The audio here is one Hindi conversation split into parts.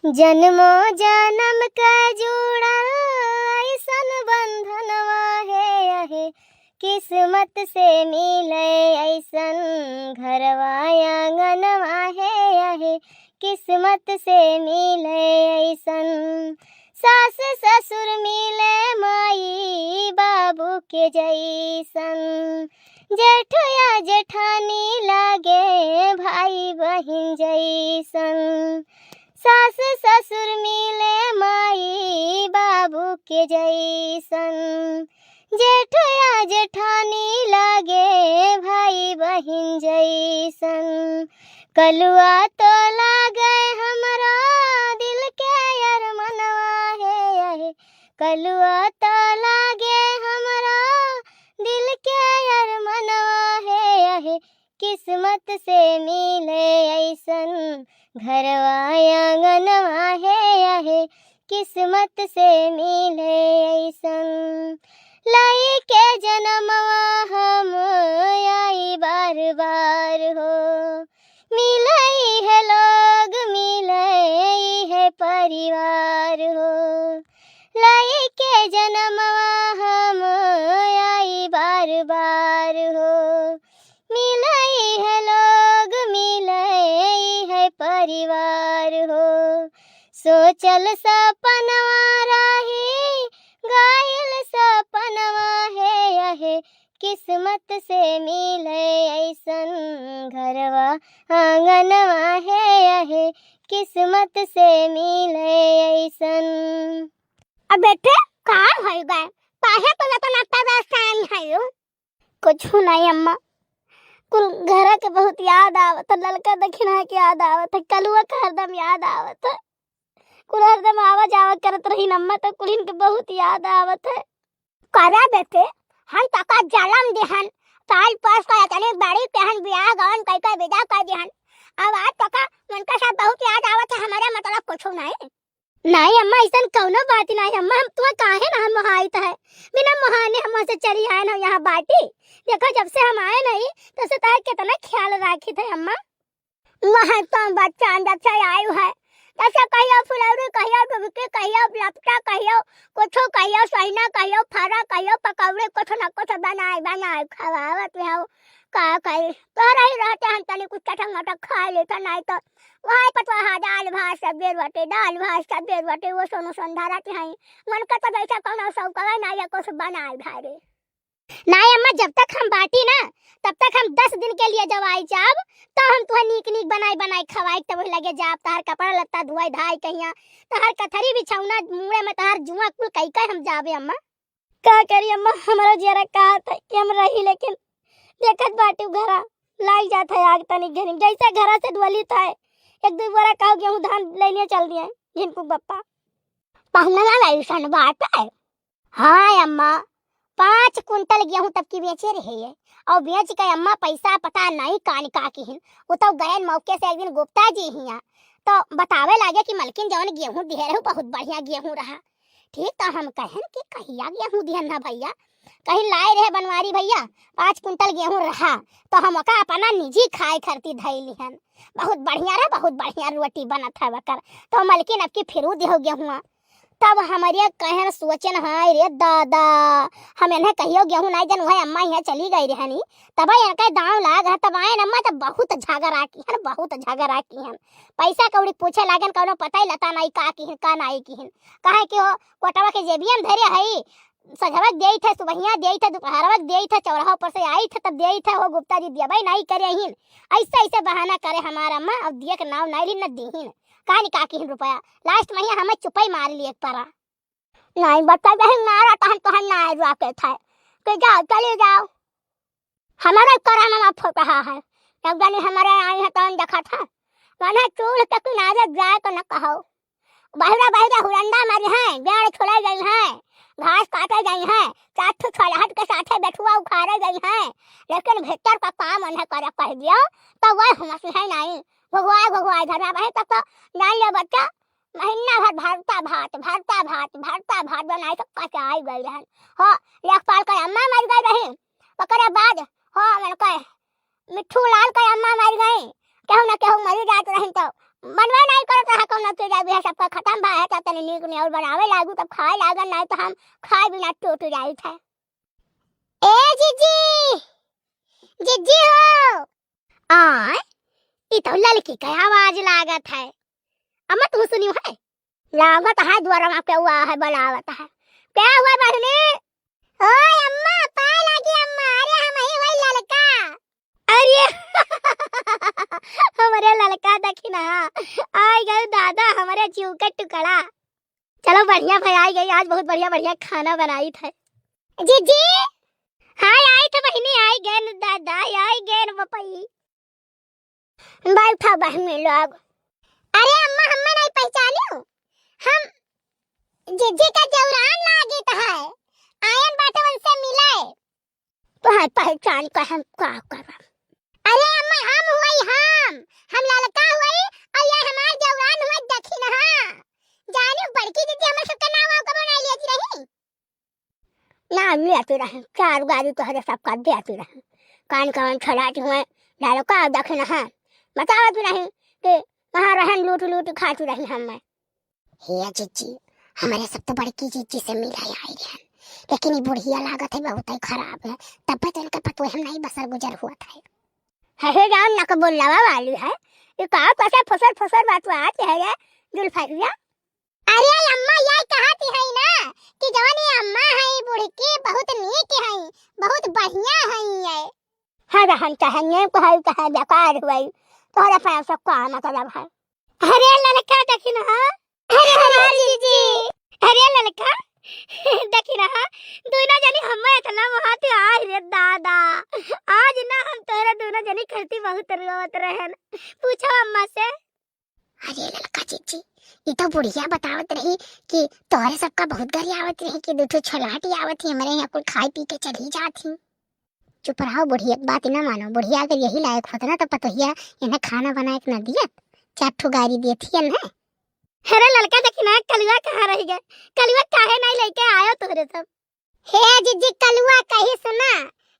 जन्मो जन्म का जुड़ल ऐसन बंधनवा है अहे, किस्मत से मिले ऐसन घरवा आंगनवा है अहे, किस्मत से मिले ऐसन। सास ससुर मिले माई बाबू के जैसन, जेठ या जेठानी लागे भाई बहिन जैसन। सास ससुर मिले माई बाबू के जैसन, जेठ या जेठानी लागे भाई बहिन जैसन। कलुआ तो लागे हमरा दिल के अरमनवा है अहे, कलुआ तो लागे हमरा दिल के अरमनवा है अहे, किस्मत से मिले ऐसन घरवा आंगनवा है अहे, किस्मत से मिले ऐसन। लाई के जन्मवा हम आई बार बार हो, मिलई है लोग मिलई है परिवार हो। लाई के जन्मवा हम आई बार बार हो, मिलई है लोग मिलई है परिवार हो। सोचल सपनवा राही गायल सपनवा है अहे, किस्मत से मिले ऐसन घरवा आंगनवा है अहे, किस्मत से मिले ऐसन। अब बेटे कहाँ हो गए? काहे तो इतना परेशान है? कुछ नहीं अम्मा, कुल घर के बहुत याद आवत, ललका दखिना के याद आवत, कलुआ का हरदम याद आवत, कुल हरदम आवा जावा करत रही अम्मा, तो कुल इनके बहुत याद आवत है। करा बेटे, हम तका जलम देहन साल पास का तने बड़ी पहन बियाह गवन कई का विदा कर देहन। अब आज तका मन का सब बहुत याद आवत है, हमारे मतलब कुछ नहीं। नहीं अम्मा, ऐसा कौनो बात नहीं अम्मा, हम तुम्हें काहे ना हम मोहाइत है, बिना मोहाने हम से चली आए ना यहाँ बाटी। देखो जब से हम आए नहीं तो से तार कितना ख्याल राखी थे अम्मा। वहाँ तो बच्चा अंदर से आयु है, जैसे कहियो फुलौरी कहियो डुबकी कहियो लपटा कहियो कुछो कहियो सैना कहियो फरा कहियो पकौड़े कुछ न कुछ बनाए बनाए खवावत हो। का कही तो रही रहते हम तनी कुछ चटक मटक खा लेता, नहीं तो वहाँ पटवा दाल भात सब्जी रोटी दाल भात सब्जी रोटी वो सोनो संधारा के हैं। मन का तो जैसा कौन सब कहे ना या कुछ बनाए भारे। नहीं अम्मा, जब तक हम बाटी ना तब तक हम 10 दिन के लिए जब आई जाब तो हम तुहे नीक नीक बनाई बनाई खवाई, तब लगे जाब तहार कपड़ा लत्ता धुआई धाई कहिया, तहार कथरी बिछौना मुड़े में तहार जुआ कुल कई कई हम जाबे अम्मा। का करी अम्मा, हमारा जरा कहा था कि हम रही, लेकिन देखत बाटी घरा लाई जात है आग तनी घरी, जैसे घरा से दुअली था एक दो बार कहो गेहूं धान लेने चल दिए जिनको बप्पा पहना ना ऐसा बात है। हाँ अम्मा, 5 कुंटल गेहूं तब की बेचे रहे है, और बेच के अम्मा पैसा पता नहीं कान का की हिन। वो तो गए मौके से एक दिन गुप्ता जी हिया तो बतावे लागे कि मलकिन जवन गेहूं दिए रहे बहुत बढ़िया गेहूं रहा। ठीक तो हम कहन कि कहिया गेहूं दिहन ना भैया, कहीं लाए रहे बनवारी भैया 5 कुंटल गेहूं रहा, तो हम ओका अपना निजी खाए खरती धैली हन, बहुत बढ़िया रहा, बहुत बढ़िया रोटी बनत है बकर। तो मलकिन अब की फिरू देहो गेहूं, तब हमारे कहन सोचन है रे दादा, हम इन्हें कहियो गेहूं नहीं जन वह अम्मा यहाँ चली गई रहनी, तब इनका दाव लाग है, तब आए अम्मा तब बहुत झगड़ा की हन, बहुत झगड़ा की हन। पैसा कौड़ी पूछे लागन कौनो पता ही लता नहीं का की हन का नहीं की हन, कहे कि हो कोटवा के जेबियन धरे है, सजवक देई थे, सुबहिया देई थे, दोपहरवक देई थे, चौराहा पर से आई थे तब देई थे, हो गुप्ता जी दिया नहीं करे हिन, ऐसे ऐसे बहाना करे हमारा अम्मा, अब दिए के नाव नहीं ली न दीहिन कहानी काकी रुपया। लास्ट में हमें चुपाई मार ली एक पारा, नहीं बता बहन मारा तो हम तो हम ना रोके थे कि जाओ चले जाओ, हमारा कराना माफ हो रहा है। एक दिन हमारे आई है तो देखा था मैंने चूल्ह के किनारे जाए तो न कहो, बहरा बहरा हुरंडा मारी है, बेड़ छोड़े गई है, घास काटे गई है, चाट छलाहट के साथे बैठुआ उखाड़े गई है, लेकिन भीतर का काम उन्हें करे कह दिया तो वह हमसे है नहीं। भगवाए भगवाए घर में तो जान लिया बच्चा, महीना भर भरता भात भरता भात भरता भात बनाए तो कचाई गई रहन। हो लेखपाल का अम्मा मर गई रही, ओकरे बाद हो मैंने कहे मिट्ठू लाल का अम्मा मर गई, केहू ना केहू मरी जात रही, तो बनवा नहीं करत है कौन के जाबे है सबका खत्म भा है त तनी नीक ने और बनावे लागू तब खाए लागन नहीं तो हम खाए बिना टूट जाई था। ए जीजी, जीजी हो। आय, ई तो लड़की का आवाज लागत है। अम्मा तू सुनियो है? लागत है द्वारा में के हुआ है बनावत है। क्या हुआ बहनी? ओए अम्मा, पाए लागी अम्मा। अरे हम ही वही लड़का। अरे हमारे लड़का देखी ना, आई गए दादा हमारे जीव का टुकड़ा। चलो बढ़िया भाई, आई गई आज बहुत बढ़िया बढ़िया खाना बनाई थे। जीजी हाय, आई थे बहनी, आई गए न दादा, आई गए न पपई। बैठा बहनी लोग। अरे अम्मा हमें नहीं पहचानी, हम जीजी का जौरान लागित है, आयन बाटे उनसे मिले। तो है पहचान का हम क्या करब? अरे अम्मा हम हुई, हम लड़का हुई और ये हमार जौरान हुई देखी ना। जानी बड़की दीदी हमर सबका नाम आव कबो नहीं लेती रही। नाम लेते रहे, चार गाड़ी तो हरे सबका देते रहे। कान कान छड़ाते हुए डालो का देखे ना बतावत नहीं कि वहाँ रहन लूट लूट खाती रही हम। हे जीजी, हमारे सब तो बड़की जीजी से मिला आई रहे, लेकिन ये बुढ़िया लागत है बहुत ही खराब है। तब तक इनका पतो हम नहीं बसर गुजर हुआ था। है जान ना कबूल लवा वाली है ये कहा कैसे फसर बात आती है ये जुल्फरिया। अरे अम्मा यही कहती है ना कि जवानी अम्मा है बूढ़ी की बहुत नीक है, बहुत बढ़िया है ये। है रहन चाहे ये कहे बेकार हुई तोहरा पैसा का मतलब है। अरे लड़का देखी ना, अरे जीजी, अरे लड़का देखी ना, दोनों जनी हमें इतना वहां आज रे दादा। आज ना हम तोरा दोनों जनी करती बहुत रोत रहन। पूछो अम्मा से। अरे लड़का जीजी, ये तो बुढ़िया बतावत रही कि तोरे सबका बहुत गरी आवत रही कि दूठो छलाटी आवत ही हमारे यहाँ कुल खाई पी के चली जाती। चुप रहो, बुढ़िया बात ना मानो। बुढ़िया अगर यही लायक होता ना तो पतोहिया इन्हें खाना बना के न दियत, चार गाड़ी देती है। अरे लड़का देखी ना, कलुआ कहाँ रह गए? कलुआ काहे नहीं लेके आयो तोरे सब? हे जीजी, कलुआ कही सुना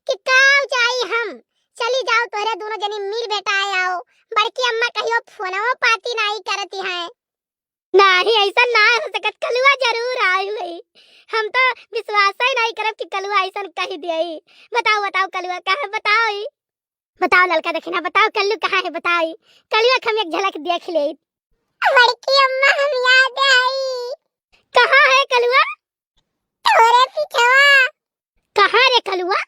कि काव जाई हम चली जाओ तोरे दोनों जनी मिल बेटाए आओ। बड़की अम्मा कहियो फोनवा पाती नहीं करती है। नहीं ऐसा ना हो सकत, कलुआ जरूर आई हुई। हम तो विश्वास ही नहीं करब कि कलुआ ऐसा कही दियई। बताओ बताओ कलुआ कहाँ है? बताओ बताओ लड़का देखी ना, बताओ कल्लू कहाँ है? बताओ कलुआ हम एक झलक देख ले। बड़की अम्मा हम याद आई। कहाँ है कलुआ? तोरे पीछवा। कहाँ रे कलुआ?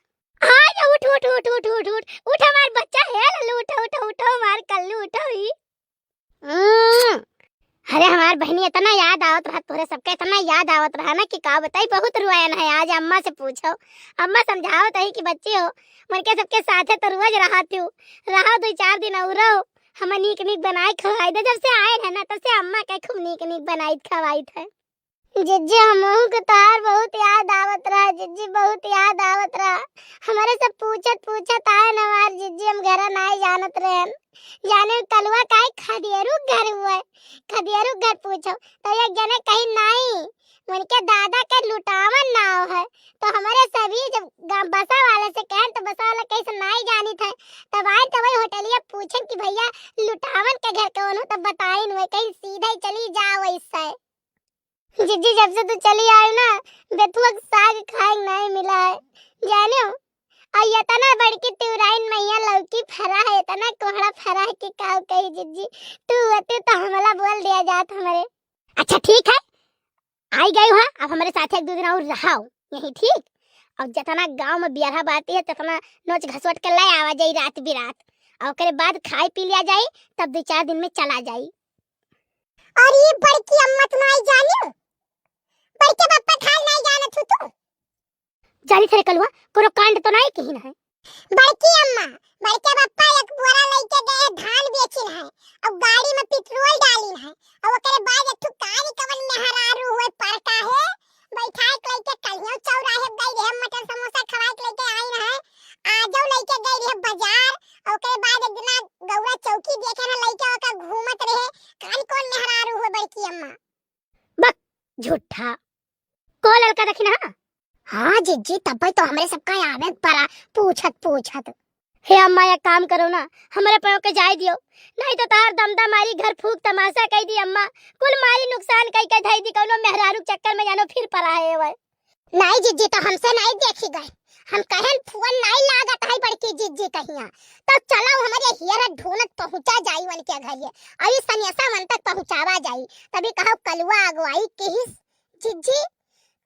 आज उठ उठ उठ उठ उठ उठ उठ, हमार बच्चा है लल्लू, उठो उठो उठो हमार कल्लू उठो ही। अरे हमार बहनी इतना याद आवत रहा, तोरे सबके इतना याद आवत रहा ना कि का बताई, बहुत रुआयन है। आज अम्मा से पूछो, अम्मा समझावत है कि बच्चे हो मन के सबके साथे तो रोज रहती हूँ, रहो 2-4 दिन और रहो। हम नीक नीक बनाई खवाई दे, जब से आए है ना तब से अम्मा के खूब नीक नीक बनाई खवाई थे। जिज्जी हमहू के तार बहुत याद आवत रहा, जिज्जी बहुत याद आवत रहा। हमारे सब पूछत आए न हमार जिज्जी, हम घर नहीं जानत रहे। जाने कलुआ काहे खदियरू घर हुए, खदियरू घर पूछो तो एक जने कहीं नहीं उनके दादा के लुटावन नाव है। तो हमारे सभी जब बसा वाले से कहें तो बसा वाला कैसे नहीं जानी थे, तब आए तो वही होटलिया पूछन कि भैया लुटावन के घर कौन हो, तब बताइन हुए कहीं सीधे चली जाओ इससे। जिज्जी जब से तू चली आई ना, बेथुआ साग खाए नहीं मिला है जाने हो। और ये तना बड़की तिउराइन मैया लौकी फरा है, इतना कोहड़ा फरा है कि काव कही जिज्जी तू होती तो हमला बोल दिया जात हमारे। अच्छा ठीक है, आई गई हो, अब हमारे साथ 1-2 दिन और रहो यही ठीक। अब जितना गांव में बियाह बाती है तितना नोच घसवट के लाई आवा जाई रात बिरात, और ओकरे बाद खाई पी लिया जाई, तब 2-4 दिन में चला जाई। और ये बड़की अम्मा तुम आई जानियो, बड़के पापा खाल नहीं जानत हो तू? जानी थे कलुआ, कोनो कांड तो नहीं कहीं है। बड़की अम्मा, बड़के पापा एक बोरा लेके गए धान बेचिन है और गाड़ी में पेट्रोल डालिन है, और ओकरे बाद एक कारी कवन में हरारू हुए परका है बैठाए के लेके कहियो चौराहे गई रे मटन समोसा खवाए के लेके आई है। आजो लेके गई रे बाजार, और ओकरे बाद एक दिन गौरा चौकी देखे ना लेके ओका घूमत रहे, कान कौन में हरारू हुए बड़की अम्मा। बक झूठा को लड़का देखी ना। हाँ जिज्जी तब तो हमारे सबका आवे पड़ा पूछत। हे अम्मा एक काम करो ना, हमारे पैरों के जाय दियो, नहीं तो तार दमदा मारी घर फूक तमाशा कह दी अम्मा, कुल मारी नुकसान कई के धई दी कौनो मेहरारू चक्कर में जानो फिर पड़ा है वह। नहीं जिज्जी तो हमसे नहीं देखी गए, हम कहन फुवन नहीं लागत है बड़की जिज्जी कहिया, तो चलो हमारे हियर ढूंढत पहुंचा जाई वन के घरिए, अभी सन्यासा मन तक पहुंचावा जाई, तभी कहो कलवा अगवाई केही जिज्जी,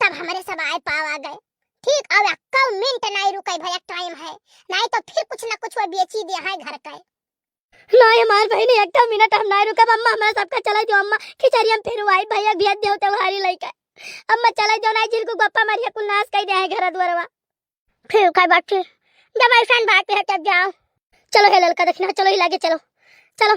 तब हमारे सब आए पाव आ गए। ठीक अब 1 मिनट नहीं रुके भैया टाइम है, नहीं तो फिर कुछ ना कुछ वो बेची दे है घर का। नहीं हमार बहन एक मिनट हम नहीं रुकब अम्मा, हमारा सबका चला दो अम्मा, खिचड़ी हम फिर आई भैया भेज दे तो हारी लइका अम्मा चला दो नहीं जिनको गप्पा मारिया कुल नाश कई दे है घर द्वारवा। फिर काय बात, जब ऐसा बात है तब जाओ। चलो हे ललका देखना, चलो ही लागे चलो चलो।